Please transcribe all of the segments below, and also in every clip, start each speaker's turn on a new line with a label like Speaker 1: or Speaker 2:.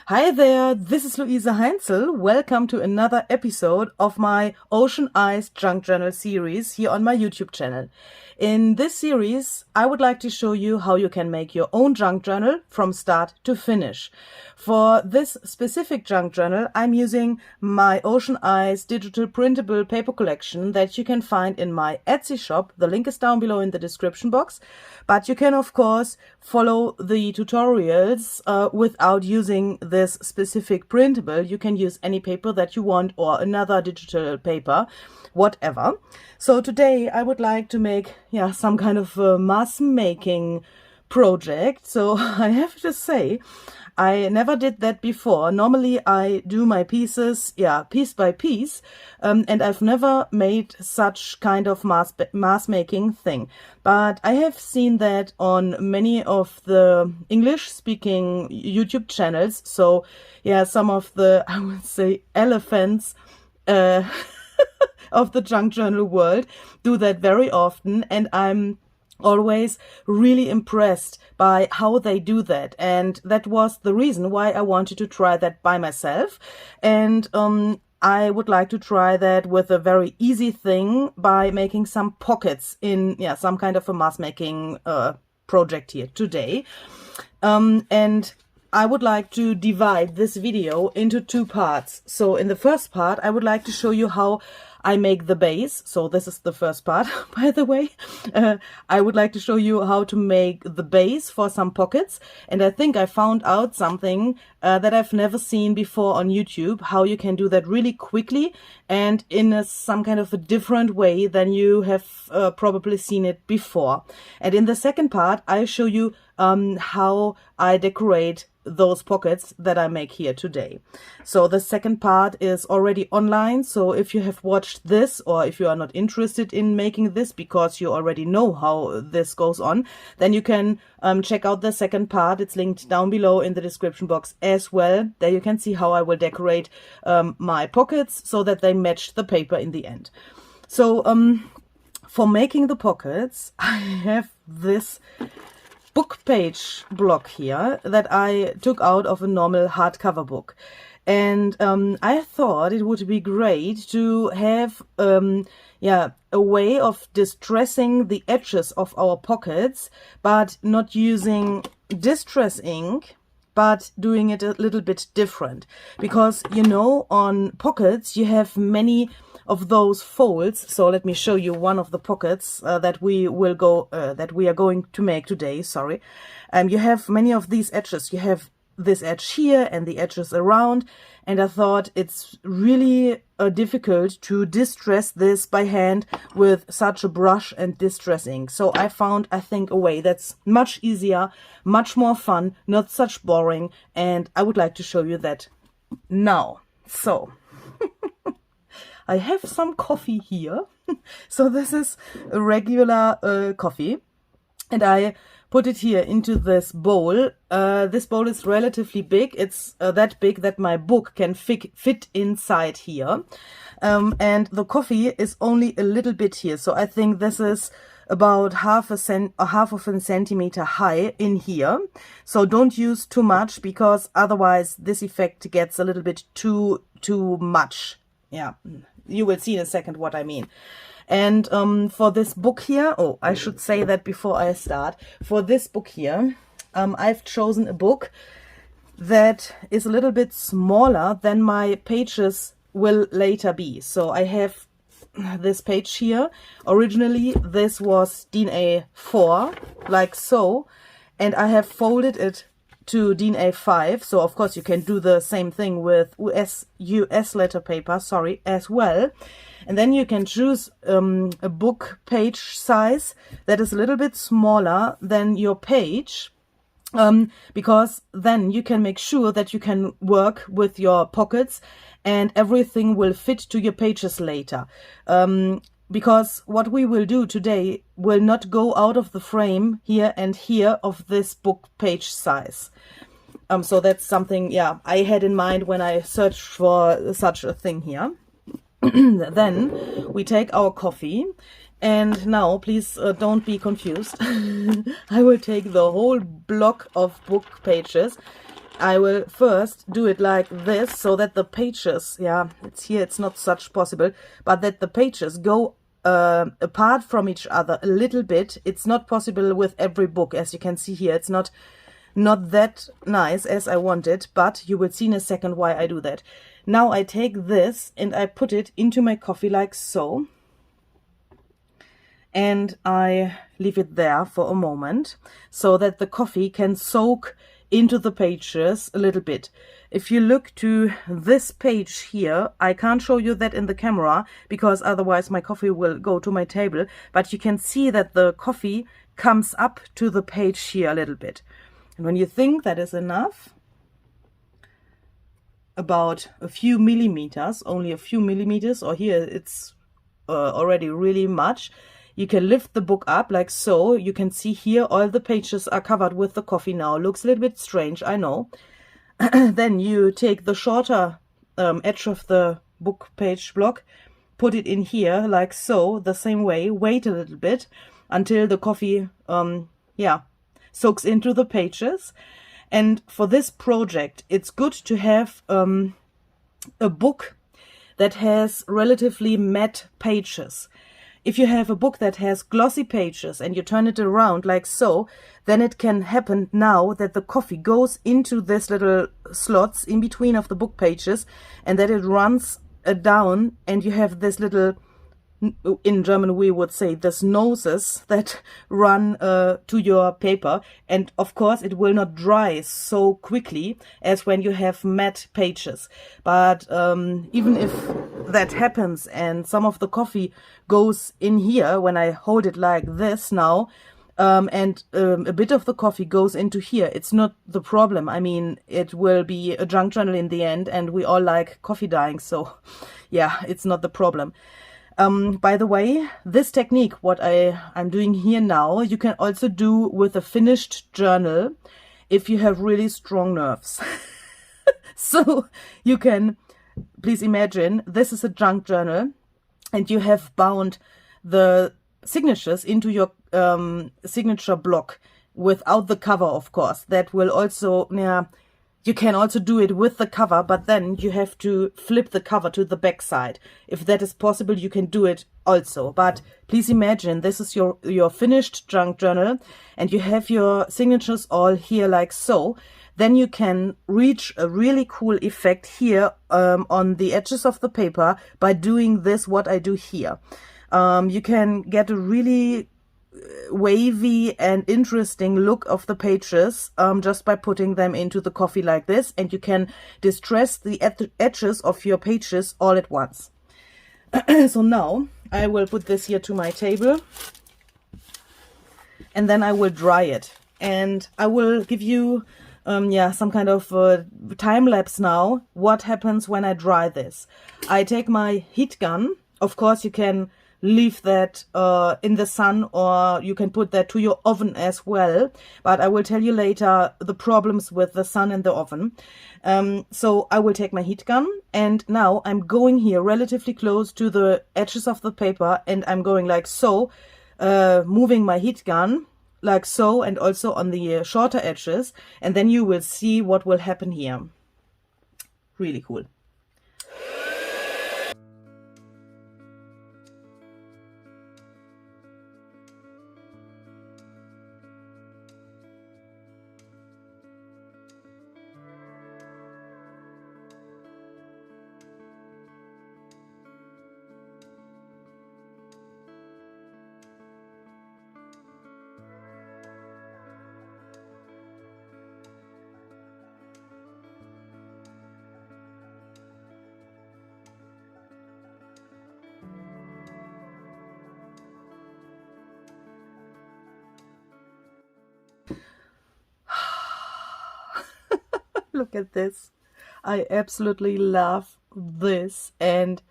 Speaker 1: Hi there, this is Luise Heinzel. Welcome to another episode of my Ocean Eyes Junk Journal series here on my YouTube channel. In this series, I would like to show you how you can make your own junk journal from start to finish. For this specific junk journal, I'm using my Ocean Eyes digital printable paper collection that you can find in my Etsy shop. The link is down below in the description box. But you can, of course, follow the tutorials without using this specific printable. You can use any paper that you want or another digital paper, whatever. So today I would like to make some kind of mass making project. So I have to say, I never did that before. Normally I do my pieces, piece by piece, and I've never made such kind of mass making thing. But I have seen that on many of the English speaking YouTube channels. So some of the, I would say, elephants of the junk journal world do that very often, and I'm always really impressed by how they do that, and that was the reason why I wanted to try that by myself. And I would like to try that with a very easy thing by making some pockets in some kind of a mass making project here today. And I would like to divide this video into two parts. So in the first part, I would like to show you how I make the base. So this is the first part, by the way. I would like to show you how to make the base for some pockets. And I think I found out something that I've never seen before on YouTube, how you can do that really quickly and in some kind of a different way than you have probably seen it before. And in the second part, I show you how I decorate those pockets that I make here today. So the second part is already online. So if you have watched this, or if you are not interested in making this because you already know how this goes on, then you can check out the second part. It's linked down below in the description box as well. There you can see how I will decorate my pockets so that they match the paper in the end. So for making the pockets, I have this book page block here that I took out of a normal hardcover book. And I thought it would be great to have a way of distressing the edges of our pockets, but not using distress ink, but doing it a little bit different. Because, you know, on pockets you have many of those folds. So let me show you one of the pockets that we are going to make today. Sorry. You have many of these edges. You have this edge here and the edges around, and I thought it's really difficult to distress this by hand with such a brush and distress ink. So I found, I think, a way that's much easier, much more fun, not such boring, and I would like to show you that now. So I have some coffee here. So this is a regular coffee, and I put it here into this bowl. This bowl is relatively big. It's that big that my book can fit inside here. And the coffee is only a little bit here. So I think this is about half of a centimeter high in here. So don't use too much, because otherwise this effect gets a little bit too much. Yeah, you will see in a second what I mean. And for this book here, I should say that before I start. For this book here, I've chosen a book that is a little bit smaller than my pages will later be. So I have this page here. Originally, this was DIN A4, like so, and I have folded it to DIN A5. So of course you can do the same thing with US letter paper, as well. And then you can choose a book page size that is a little bit smaller than your page, because then you can make sure that you can work with your pockets and everything will fit to your pages later. Because what we will do today will not go out of the frame here and here of this book page size. So that's something, I had in mind when I searched for such a thing here. Then we take our coffee, and now please don't be confused. I will take the whole block of book pages I will first do it like this, so that the pages, yeah, it's here, it's not such possible, but that the pages go apart from each other a little bit. It's not possible with every book, as you can see here. It's not that nice as I want it, but you will see in a second why I do that. Now I take this and I put it into my coffee like so. And I leave it there for a moment so that the coffee can soak into the pages a little bit. If you look to this page here, I can't show you that in the camera because otherwise my coffee will go to my table, but you can see that the coffee comes up to the page here a little bit. And when you think that is enough, about a few millimeters, only a few millimeters, or here it's already really much, you can lift the book up like so. You can see here all the pages are covered with the coffee now. Looks a little bit strange, I know. Then you take the shorter edge of the book page block, put it in here like so, the same way. Wait a little bit until the coffee soaks into the pages. And for this project, it's good to have a book that has relatively matte pages. If you have a book that has glossy pages and you turn it around like so, then it can happen now that the coffee goes into this little slots in between of the book pages and that it runs down, and you have this little, in German we would say, this noses that run to your paper, and of course it will not dry so quickly as when you have matte pages. But even if that happens and some of the coffee goes in here when I hold it like this now, and a bit of the coffee goes into here, it's not the problem. I mean, it will be a junk journal in the end, and we all like coffee dyeing, so yeah, it's not the problem. By the way, this technique, what I'm doing here now, you can also do with a finished journal if you have really strong nerves. So you can, please imagine, this is a junk journal and you have bound the signatures into your signature block without the cover, of course. That will also, you can also do it with the cover, but then you have to flip the cover to the back side. If that is possible, you can do it also. But please imagine, this is your finished junk journal and you have your signatures all here like so. Then you can reach a really cool effect here on the edges of the paper by doing this, what I do here. You can get a really wavy and interesting look of the pages just by putting them into the coffee like this, and you can distress the edges of your pages all at once. So now I will put this here to my table and then I will dry it, and I will give you some kind of time lapse now what happens when I dry this. I take my heat gun. Of course you can leave that in the sun, or you can put that to your oven as well, but I will tell you later the problems with the sun and the oven. So I will take my heat gun, and now I'm going here relatively close to the edges of the paper, and I'm going like so, moving my heat gun like so, and also on the shorter edges, and then you will see what will happen here. Really cool. Look at this. I absolutely love this, and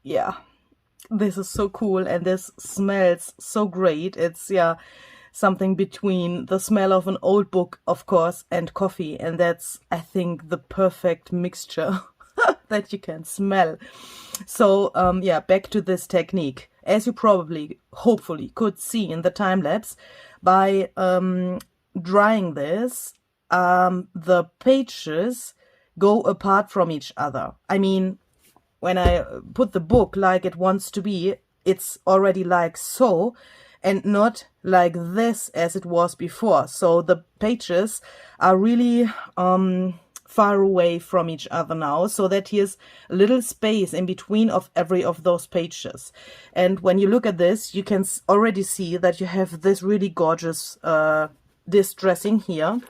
Speaker 1: yeah, this is so cool, and this smells so great. It's something between the smell of an old book, of course, and coffee, and that's, I think, the perfect mixture that you can smell. So back to this technique. As you probably, hopefully, could see in the time lapse, by drying this, the pages go apart from each other. I mean, when I put the book like it wants to be, it's already like so, and not like this as it was before. So the pages are really far away from each other now, so that here's a little space in between of every of those pages. And when you look at this, you can already see that you have this really gorgeous distressing here.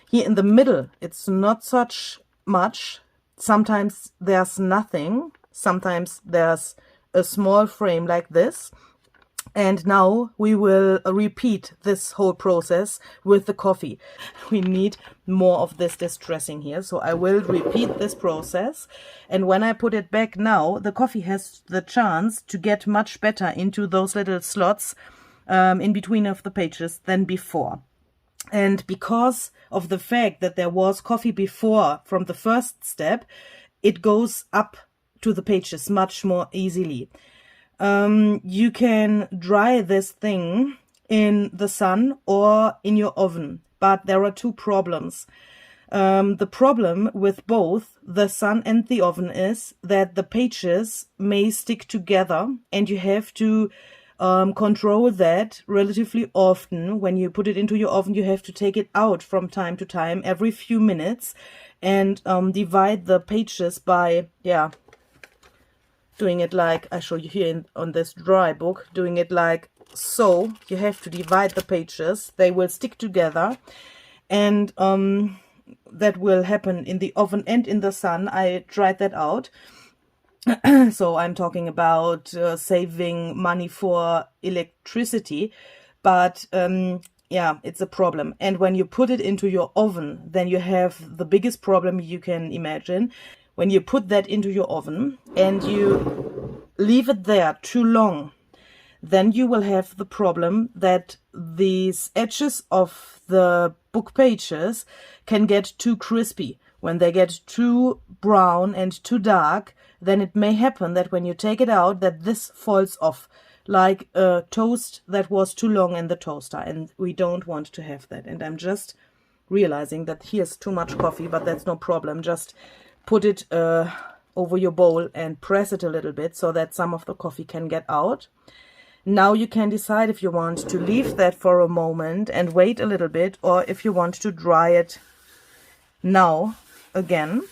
Speaker 1: Here in the middle, it's not such much. Sometimes there's nothing. Sometimes there's a small frame like this. And now we will repeat this whole process with the coffee. We need more of this distressing here. So I will repeat this process. And when I put it back now, the coffee has the chance to get much better into those little slots in between of the pages than before. And because of the fact that there was coffee before from the first step, it goes up to the pages much more easily. You can dry this thing in the sun or in your oven, but there are two problems. The problem with both the sun and the oven is that the pages may stick together, and you have to control that relatively often. When you put it into your oven, you have to take it out from time to time, every few minutes, and divide the pages by, doing it like I show you here on this dry book, doing it like so. You have to divide the pages. They will stick together, and that will happen in the oven and in the sun. I tried that out. So I'm talking about saving money for electricity, but it's a problem. And when you put it into your oven, then you have the biggest problem you can imagine. When you put that into your oven and you leave it there too long, then you will have the problem that these edges of the book pages can get too crispy. When they get too brown and too dark, then it may happen that when you take it out, that this falls off like a toast that was too long in the toaster. And we don't want to have that. And I'm just realizing that here's too much coffee, but that's no problem. Just put it over your bowl and press it a little bit so that some of the coffee can get out. Now you can decide if you want to leave that for a moment and wait a little bit, or if you want to dry it now again.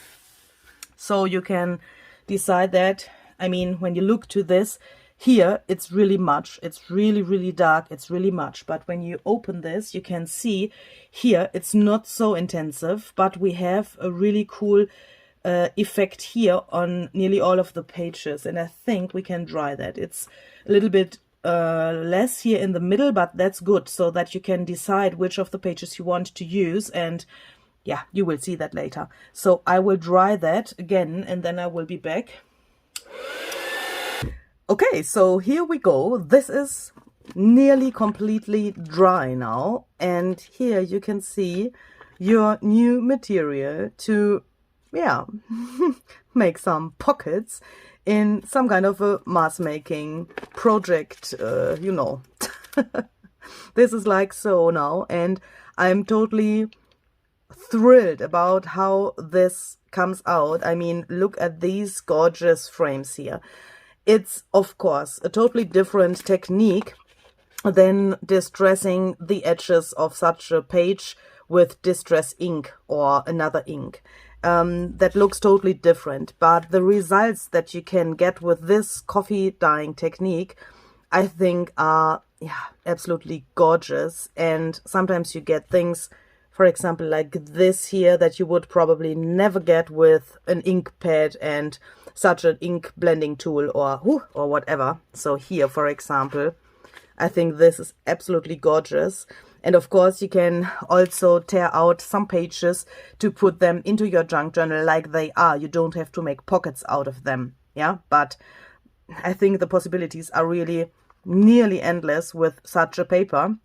Speaker 1: So you can decide that. I mean, when you look to this, here it's really much. It's really, really dark. It's really much. But when you open this, you can see here it's not so intensive, but we have a really cool effect here on nearly all of the pages, and I think we can dry that. It's a little bit less here in the middle, but that's good, so that you can decide which of the pages you want to use, and you will see that later. So I will dry that again, and then I will be back. Okay, so here we go. This is nearly completely dry now, and here you can see your new material to make some pockets in some kind of a mass making project, This is like so now, and I'm totally thrilled about how this comes out. I mean, look at these gorgeous frames here. It's, of course, a totally different technique than distressing the edges of such a page with distress ink or another ink. That looks totally different, but the results that you can get with this coffee dyeing technique, I think, are absolutely gorgeous. And sometimes you get things, for example, like this here, that you would probably never get with an ink pad and such an ink blending tool or whatever. So here, for example, I think this is absolutely gorgeous. And of course, you can also tear out some pages to put them into your junk journal like they are. You don't have to make pockets out of them. But I think the possibilities are really nearly endless with such a paper.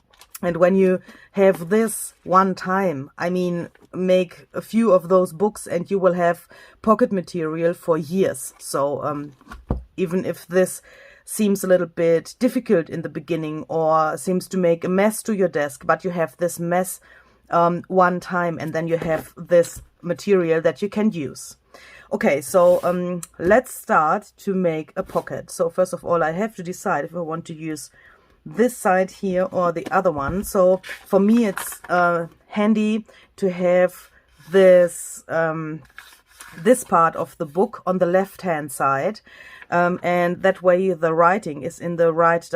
Speaker 1: And when you have this one time, I mean, make a few of those books and you will have pocket material for years. So even if this seems a little bit difficult in the beginning or seems to make a mess to your desk, but you have this mess one time, and then you have this material that you can use. Okay, so let's start to make a pocket. So first of all, I have to decide if I want to use this side here or the other one. So for me, it's handy to have this this part of the book on the left hand side, and that way the writing is in the right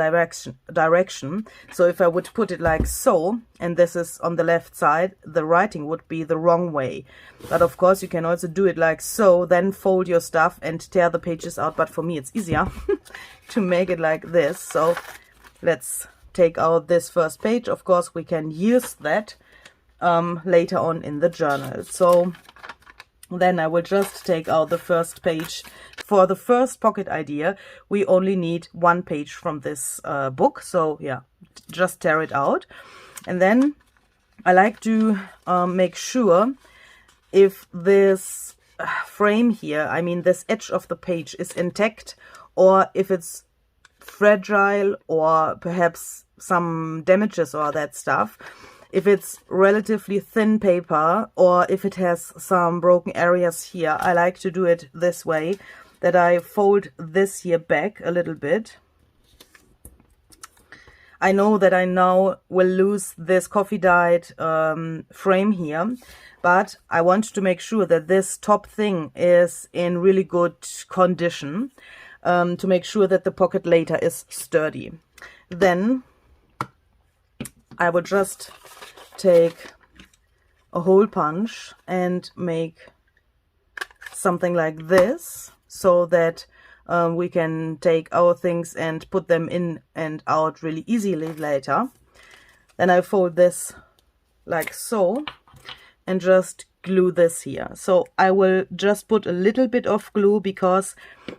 Speaker 1: direction. So if I would put it like so, and this is on the left side, the writing would be the wrong way. But of course you can also do it like so, then fold your stuff and tear the pages out. But for me it's easier to make it like this. So let's take out this first page. Of course we can use that later on in the journal. So then I will just take out the first page. For the first pocket idea, we only need one page from this book. So yeah, just tear it out. And then I like to make sure if this frame here, I mean this edge of the page, is intact, or if it's fragile or perhaps some damages or that stuff. If it's relatively thin paper or if it has some broken areas here, I like to do it this way, that I fold this here back a little bit. I know that I now will lose this coffee dyed frame here, but I want to make sure that this top thing is in really good condition, to make sure that the pocket later is sturdy. Then I will just take a hole punch and make something like this, so that we can take our things and put them in and out really easily later. Then I fold this like so and just glue this here. So I will just put a little bit of glue because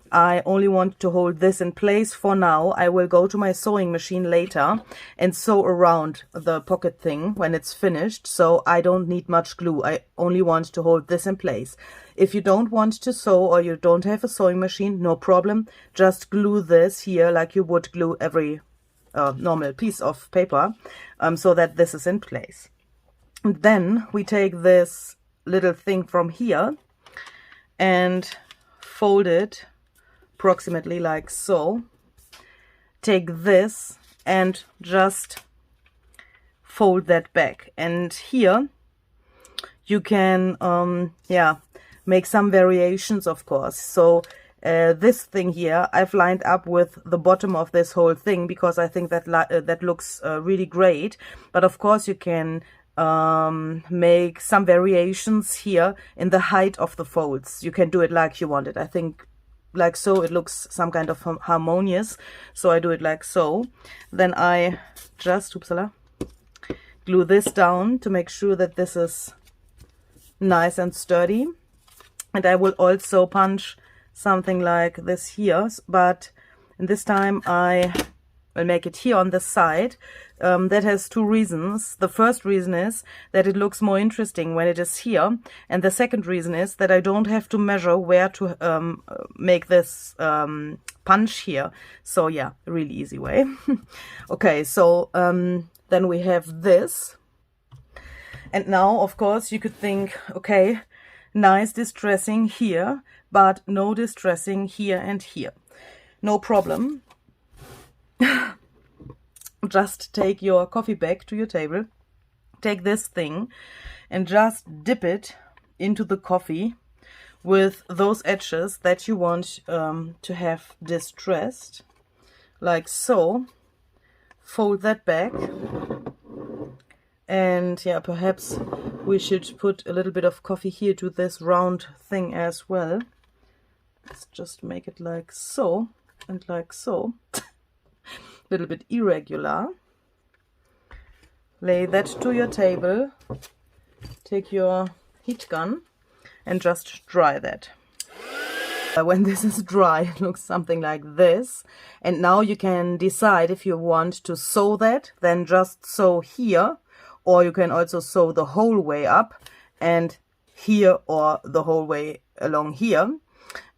Speaker 1: I only want to hold this in place for now. I will go to my sewing machine later and sew around the pocket thing when it's finished. So I don't need much glue. I only want to hold this in place. If you don't want to sew or you don't have a sewing machine, no problem. Just glue this here like you would glue every normal piece of paper, so that this is in place. And then we take this little thing from here and fold it approximately like so. Take this and just fold that back, and here you can make some variations, of course. So this thing here I've lined up with the bottom of this whole thing because I think that that looks really great. But of course you can make some variations here in the height of the folds. You can do it like you want it. I think like so it looks some kind of harmonious, so I do it like so. Then I just glue this down to make sure that this is nice and sturdy. And I will also punch something like this here, but this time I will make it here on the side. That has two reasons. The first reason is that it looks more interesting when it is here, and the second reason is that I don't have to measure where to make this punch here. So yeah, really easy way. Okay, so then we have this, and now of course you could think, okay, nice distressing here, but no distressing here and here. No problem. Just take your coffee bag to your table, take this thing and just dip it into the coffee with those edges that you want to have distressed, like so. Fold that back, and yeah, perhaps we should put a little bit of coffee here to this round thing as well. Let's just make it like so and like so. Little bit irregular. Lay that to your table, take your heat gun and just dry that. When this is dry, it looks something like this. And now you can decide if you want to sew that, then just sew here, or you can also sew the whole way up and here, or the whole way along here,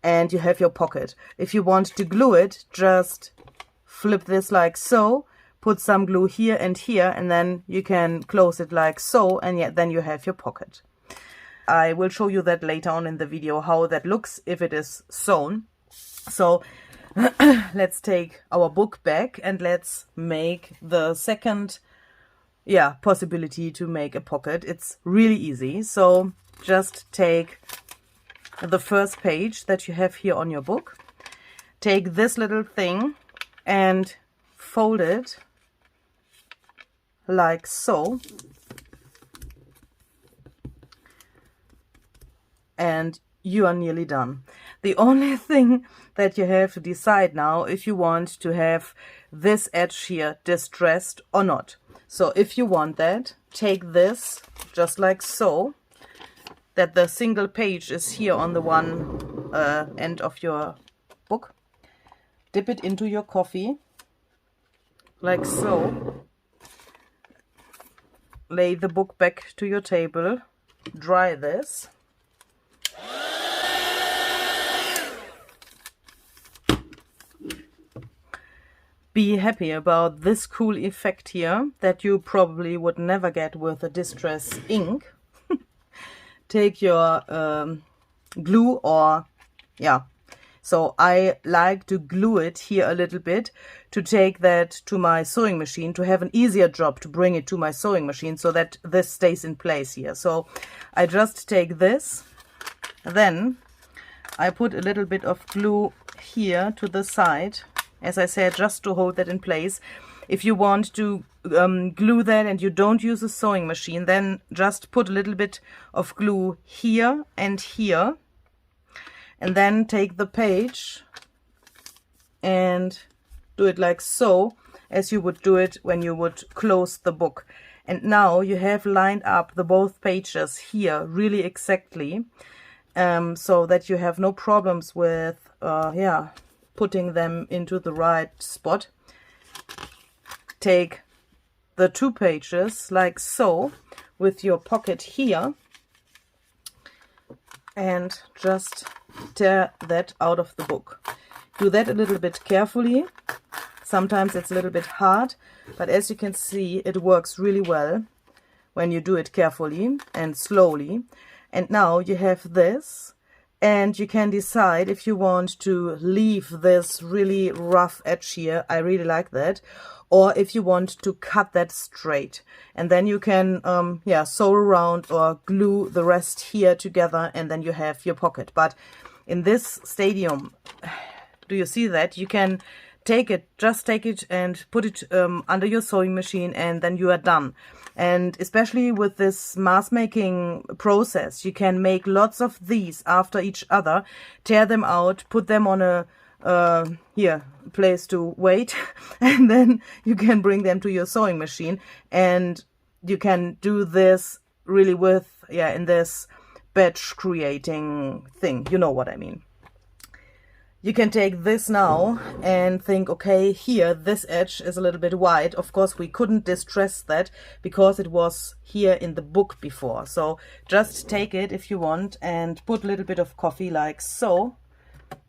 Speaker 1: and you have your pocket. If you want to glue it, just flip this like so, put some glue here and here, and then you can close it like so, and yet then you have your pocket. I will show you that later on in the video, how that looks if it is sewn. So let's take our book back and let's make the second possibility to make a pocket. It's really easy. So just take the first page that you have here on your book, take this little thing and fold it like so, and you are nearly done. The only thing that you have to decide now, if you want to have this edge here distressed or not. So if you want that, take this just like so, that the single page is here on the one end of your book. Dip it into your coffee like so. Lay the book back to your table, dry this. Be happy about this cool effect here that you probably would never get with a distress ink. Take your glue, or so I like to glue it here a little bit to take that to my sewing machine, to have an easier job to bring it to my sewing machine so that this stays in place here. So I just take this, then I put a little bit of glue here to the side, as I said, just to hold that in place. If you want to glue that and you don't use a sewing machine, then just put a little bit of glue here and here, and then take the page and do it like so, as you would do it when you would close the book. And now you have lined up the both pages here really exactly, so that you have no problems with putting them into the right spot. Take the two pages like so with your pocket here and just tear that out of the book. Do that a little bit carefully. Sometimes it's a little bit hard, but as you can see, it works really well when you do it carefully and slowly. And now you have this, and you can decide if you want to leave this really rough edge here. I really like that. Or if you want to cut that straight, and then you can sew around or glue the rest here together, and then you have your pocket. But in this stadium, do you see that? You can take it, just take it and put it under your sewing machine, and then you are done. And especially with this mass making process, you can make lots of these after each other, tear them out, put them on a place to wait, and then you can bring them to your sewing machine, and you can do this really with in this batch creating thing. You know what I mean. You can take this now and think, okay, here this edge is a little bit wide. Of course we couldn't distress that because it was here in the book before. So just take it if you want and put a little bit of coffee like so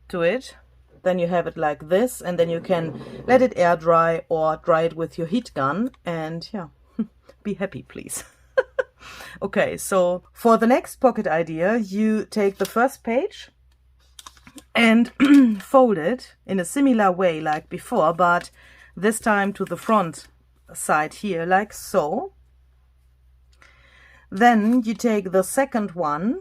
Speaker 1: to it. Then you have it like this, and then you can let it air dry or dry it with your heat gun, and be happy, please. Okay, so for the next pocket idea, you take the first page and fold it in a similar way like before, but this time to the front side here like so. Then you take the second one,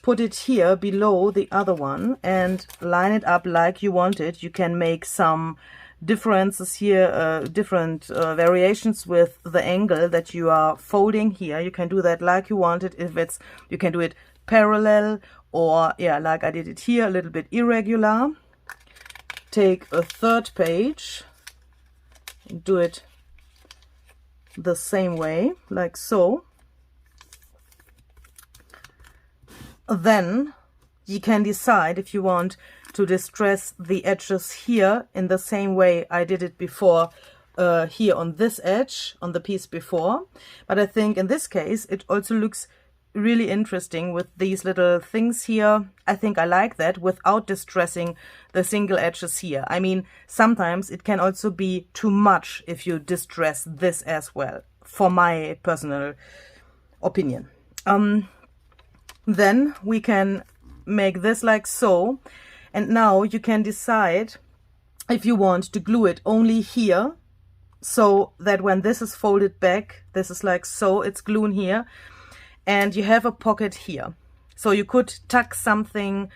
Speaker 1: put it here below the other one, and line it up like you want it. You can make some differences here, different variations with the angle that you are folding here. You can do that like you want it. If it's, you can do it parallel, or like I did it here, a little bit irregular. Take a third page and do it the same way, like so. Then you can decide if you want to distress the edges here in the same way I did it before, here on this edge, on the piece before. But I think in this case it also looks really interesting with these little things here. I think I like that without distressing the single edges here. I mean, sometimes it can also be too much if you distress this as well, for my personal opinion. Then we can make this like so, and now you can decide if you want to glue it only here, so that when this is folded back, this is like so, it's glued here, and you have a pocket here. So you could tuck something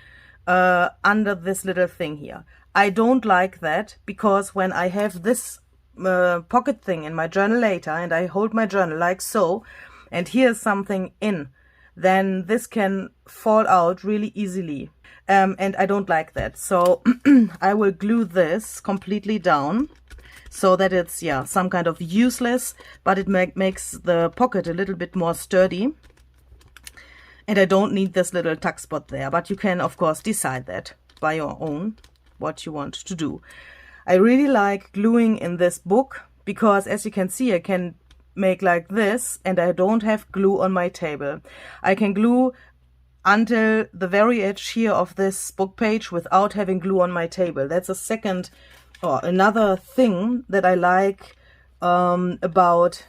Speaker 1: under this little thing here. I don't like that, because when I have this pocket thing in my journal later, and I hold my journal like so, and here's something in, then this can fall out really easily. And I don't like that. So I will glue this completely down so that it's, yeah, some kind of useless, but it makes the pocket a little bit more sturdy. And I don't need this little tuck spot there, but you can, of course, decide that by your own, what you want to do. I really like gluing in this book, because as you can see, I can make like this, and I don't have glue on my table. I can glue until the very edge here of this book page without having glue on my table. That's a second or another thing that I like about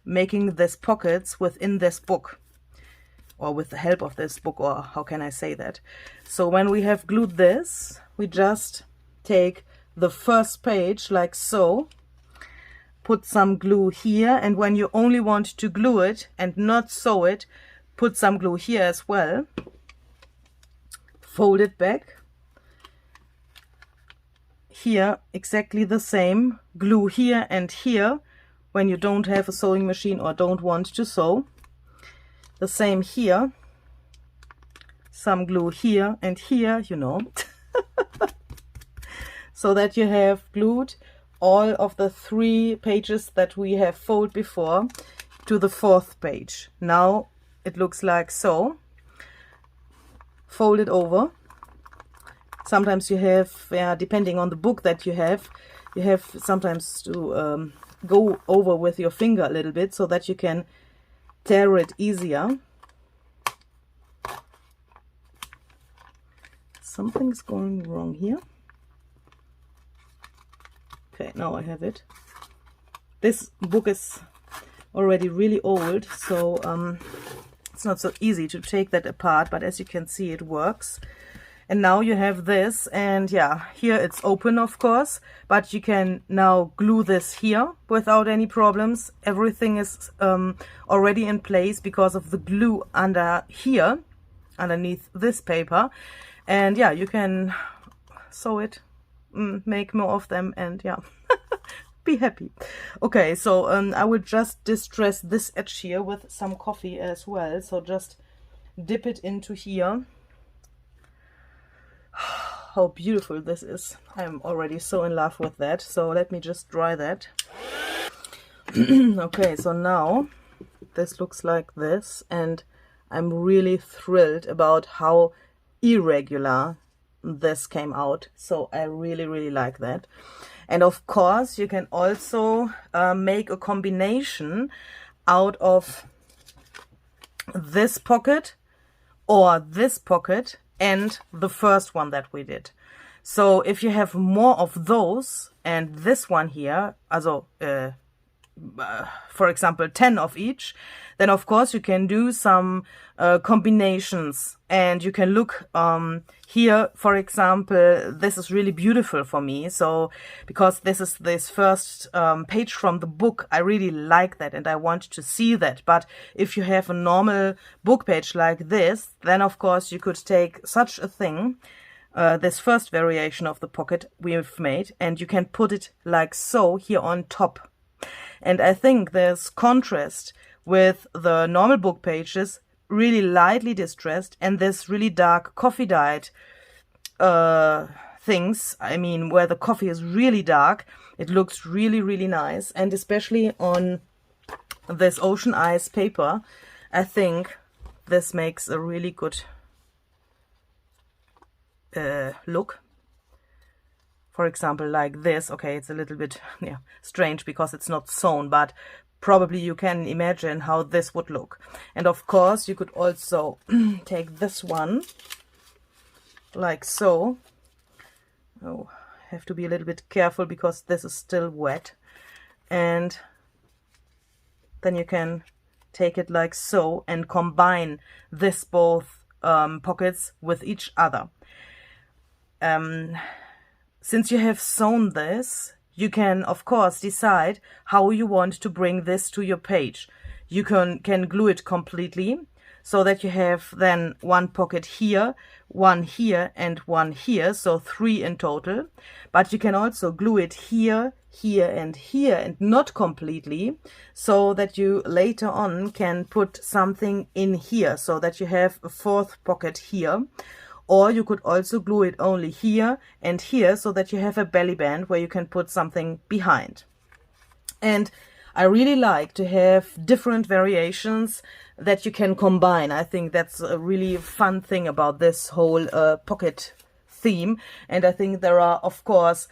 Speaker 1: making these pockets within this book, or with the help of this book, or how can I say that? So when we have glued this, we just take the first page like so, put some glue here, and when you only want to glue it and not sew it, put some glue here as well, fold it back, here exactly the same, glue here and here when you don't have a sewing machine or don't want to sew, the same here, some glue here and here, you know, so that you have glued all of the 3 pages that we have folded before to the 4th page. Now it looks like so. Fold it over. Sometimes you have, depending on the book that you have sometimes to go over with your finger a little bit so that you can tear it easier. Something's going wrong here. Okay, now I have it. This book is already really old, so it's not so easy to take that apart, but as you can see, it works. And now you have this, and yeah, here it's open, of course, but you can now glue this here without any problems. Everything is already in place because of the glue under here, underneath this paper. And yeah, you can sew it, make more of them, and yeah, be happy. Okay, so I will just distress this edge here with some coffee as well. So just dip it into here. How beautiful this is. I'm already so in love with that. So let me just dry that. Okay, so now this looks like this, and I'm really thrilled about how irregular this came out. So I really like that. And of course you can also make a combination out of this pocket or this pocket and the first one that we did. So if you have more of those and this one here, also for example 10 of each, then of course you can do some combinations, and you can look here, for example, this is really beautiful for me. So because this is this first page from the book, I really like that and I want to see that. But if you have a normal book page like this, then of course you could take such a thing, this first variation of the pocket we've made, and you can put it like so here on top. And I think there's contrast with the normal book pages, really lightly distressed, and this really dark coffee dyed things. I mean, where the coffee is really dark, it looks really nice. And especially on this ocean ice paper, I think this makes a really good look. For example, like this. Okay, it's a little bit strange because it's not sewn, but probably you can imagine how this would look. And of course you could also take this one like so. Oh, I have to be a little bit careful because this is still wet. And then you can take it like so and combine this both pockets with each other. Since you have sewn this, you can of course decide how you want to bring this to your page. You can glue it completely so that you have then one pocket here, one here, and one here, so 3 in total. But you can also glue it here, here, and here, and not completely, so that you later on can put something in here, so that you have a 4th pocket here. Or you could also glue it only here and here, so that you have a belly band where you can put something behind. And I really like to have different variations that you can combine. I think that's a really fun thing about this whole pocket theme. And I think there are, of course,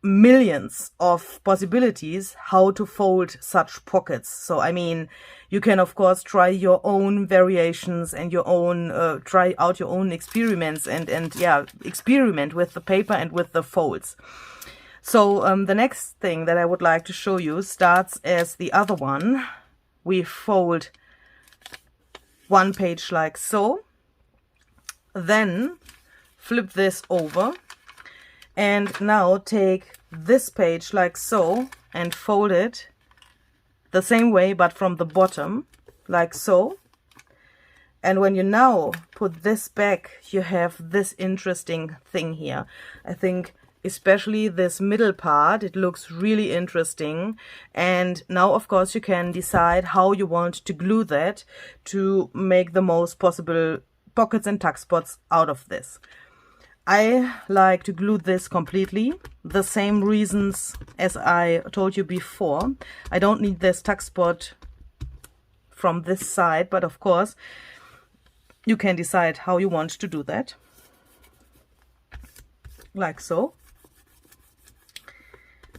Speaker 1: millions of possibilities how to fold such pockets. So I mean, you can of course try your own variations and your own try out your own experiments and yeah, experiment with the paper and with the folds. So the next thing that I would like to show you starts as the other one. We fold one page like so, then flip this over, and now take this page like so and fold it the same way but from the bottom like so. And when you now put this back, you have this interesting thing here. I think especially this middle part, it looks really interesting. And now of course you can decide how you want to glue that to make the most possible pockets and tuck spots out of this. I like to glue this completely, the same reasons as I told you before. I don't need this tuck spot from this side, but of course you can decide how you want to do that, like so.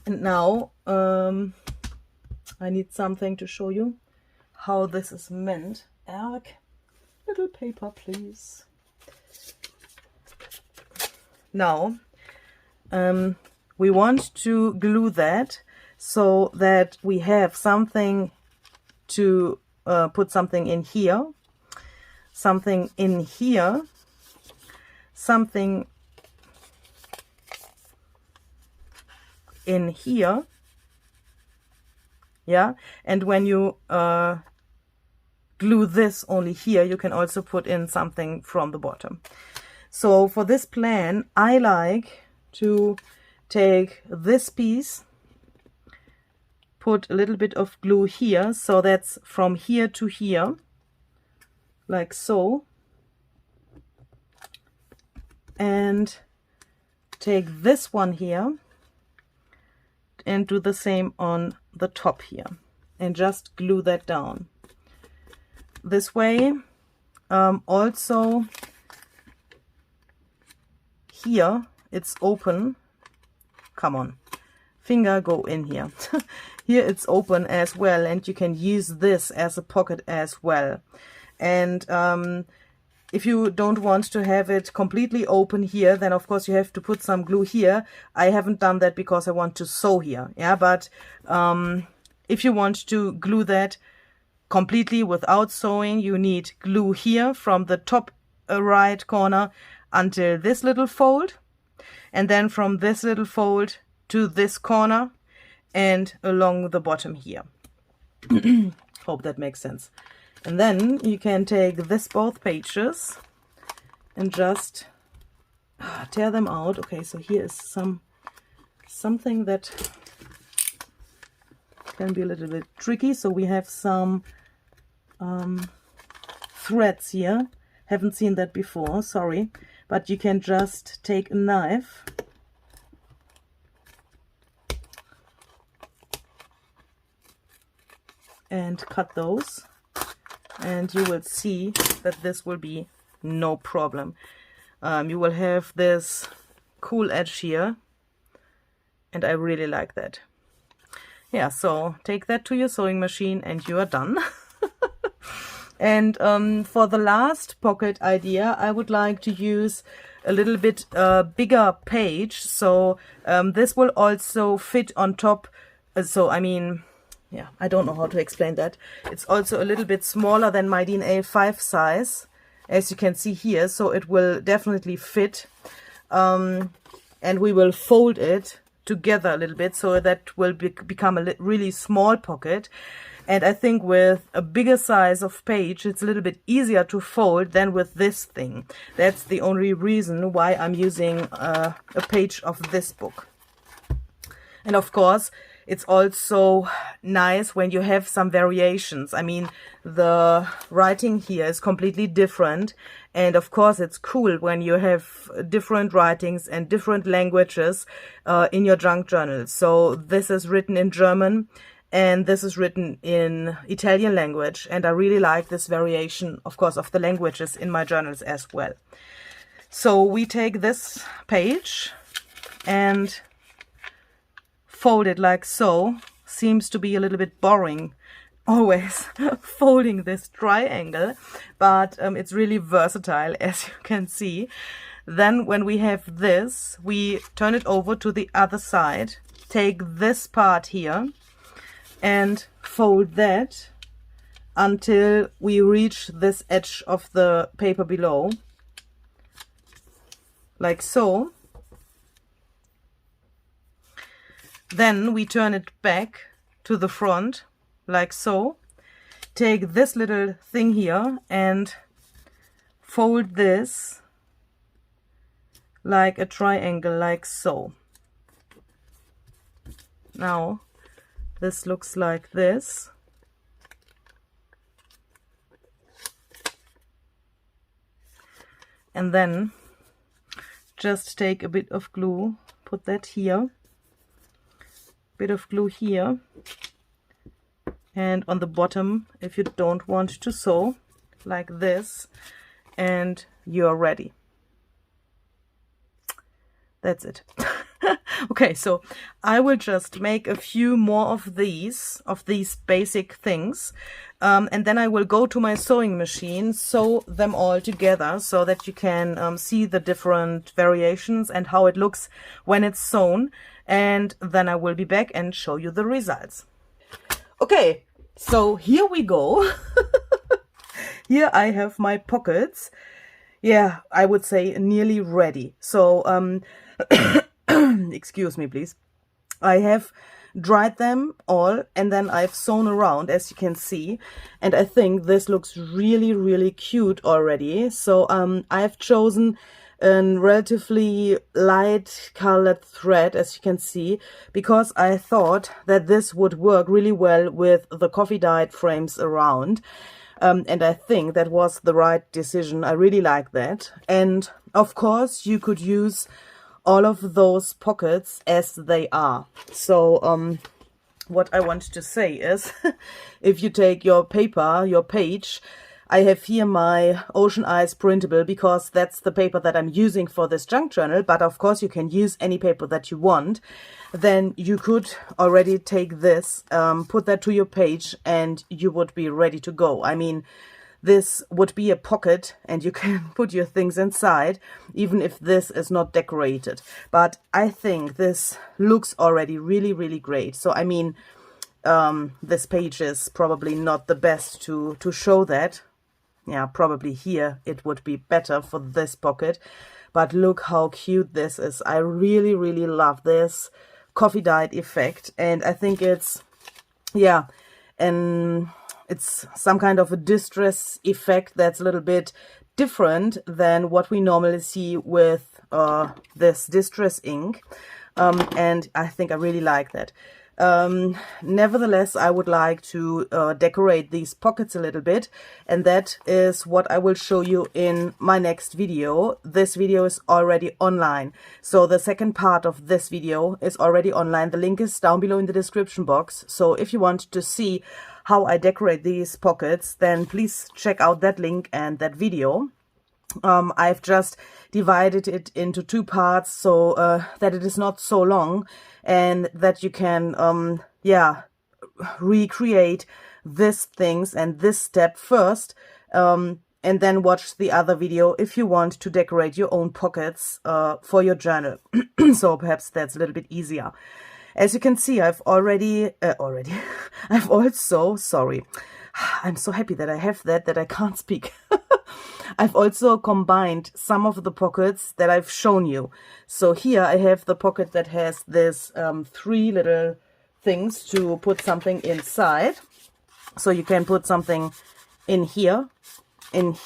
Speaker 1: And now I need something to show you how this is meant. Eric, little paper please. Now, we want to glue that so that we have something to put something in here, something in here, something in here, yeah. And when you glue this only here, you can also put in something from the bottom. So for this plan, I like to take this piece, put a little bit of glue here, so that's from here to here, like so, and take this one here and do the same on the top here and just glue that down. This way, also here it's open. Come on, finger, go in here. Here it's open as well, and you can use this as a pocket as well. And if you don't want to have it completely open here, then of course you have to put some glue here. I haven't done that because I want to sew here, yeah. But if you want to glue that completely without sewing, you need glue here from the top right corner until this little fold, and then from this little fold to this corner and along the bottom here. Hope that makes sense. And then you can take this both pages and just tear them out. Okay, so here is something that can be a little bit tricky. So we have some threads here. Haven't seen that before, sorry. But you can just take a knife and cut those, and you will see that this will be no problem. You will have this cool edge here, and I really like that. yeah, so take that to your sewing machine and you are done. And for the last pocket idea, I would like to use a little bit bigger page. So this will also fit on top. So I mean, yeah, I don't know how to explain that. It's also a little bit smaller than my DIN A5 size, as you can see here. So it will definitely fit. And we will fold it together a little bit so that will become a really small pocket. And I think with a bigger size of page, it's a little bit easier to fold than with this thing. That's the only reason why I'm using a page of this book. And of course, it's also nice when you have some variations. I mean, the writing here is completely different. And of course, it's cool when you have different writings and different languages in your junk journal. So this is written in German. And this is written in Italian language, and I really like this variation, of course, of the languages in my journals as well. So we take this page and fold it like so. Seems to be a little bit boring, always folding this triangle, but it's really versatile, as you can see. Then when we have this, we turn it over to the other side, take this part here, and fold that until we reach this edge of the paper below, like so. Then we turn it back to the front, like so. Take this little thing here and fold this like a triangle, like so. Now, this looks like this. And then just take a bit of glue, put that here, bit of glue here, and on the bottom, if you don't want to sew, like this, and you're ready. That's it. Okay, so I will just make a few more of these basic things, and then I will go to my sewing machine, sew them all together so that you can see the different variations and how it looks when it's sewn, and then I will be back and show you the results. Okay, so here we go. Here I have my pockets. Yeah, I would say nearly ready. So excuse me, please. I have dried them all and then I've sewn around, as you can see, and I think this looks really, really cute already. So I've chosen a relatively light colored thread, as you can see, because I thought that this would work really well with the coffee dyed frames around. And I think that was the right decision. I really like that. And of course you could use all of those pockets as they are. So what I want to say is, if you take your paper, your page, I have here my Ocean Eyes printable because that's the paper that I'm using for this junk journal, but of course you can use any paper that you want. Then you could already take this, put that to your page, and you would be ready to go. I mean, this would be a pocket and you can put your things inside, even if this is not decorated. But I think this looks already really, really great. So, I mean, this page is probably not the best to show that. Yeah, probably here it would be better for this pocket. But look how cute this is. I really, really love this coffee dyed effect. And I think it's, yeah, and it's some kind of a distress effect that's a little bit different than what we normally see with this distress ink. And I think I really like that. Nevertheless, I would like to decorate these pockets a little bit, and that is what I will show you in my next video. This video is already online, so the second part of this video is already online. The link is down below in the description box, so if you want to see how I decorate these pockets, then please check out that link and that video. I've just divided it into two parts so that it is not so long and that you can yeah, recreate these things and this step first, and then watch the other video if you want to decorate your own pockets for your journal. So perhaps that's a little bit easier. As you can see, I've I've also, sorry, I'm so happy that I have that I can't speak. I've also combined some of the pockets that I've shown you. So here I have the pocket that has this 3 little things to put something inside. So you can put something in here, and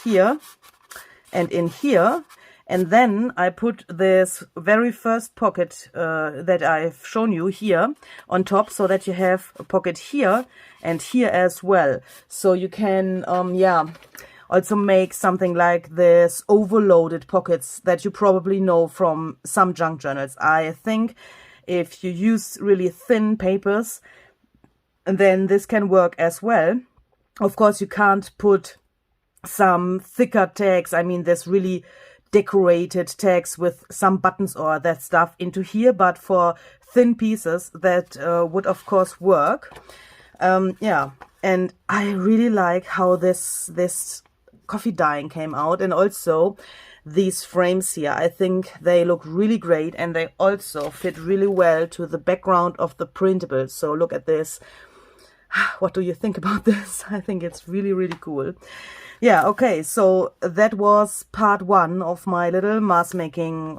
Speaker 1: in here. And then I put this very first pocket that I've shown you here on top, so that you have a pocket here and here as well. So you can, yeah, also make something like this overloaded pockets that you probably know from some junk journals. I think if you use really thin papers, then this can work as well. Of course, you can't put some thicker tags. I mean, there's really decorated tags with some buttons or that stuff into here, but for thin pieces that would of course work. Yeah, and I really like how this coffee dyeing came out, and also these frames here. I think they look really great, and they also fit really well to the background of the printable. So look at this. What do you think about this? I think it's really, really cool. Yeah, okay, so that was part 1 of my little mass making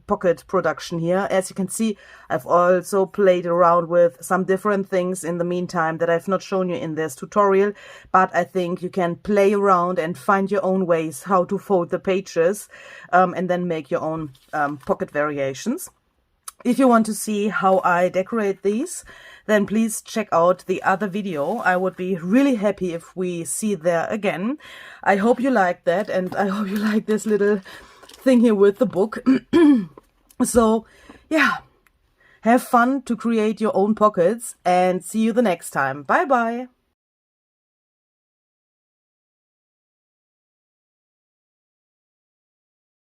Speaker 1: pocket production here. As you can see, I've also played around with some different things in the meantime that I've not shown you in this tutorial, but I think you can play around and find your own ways how to fold the pages, and then make your own pocket variations. If you want to see how I decorate these, then please check out the other video. I would be really happy if we see there again. I hope you like that, and I hope you like this little thing here with the book. So, yeah, have fun to create your own pockets, and see you the next time. Bye bye.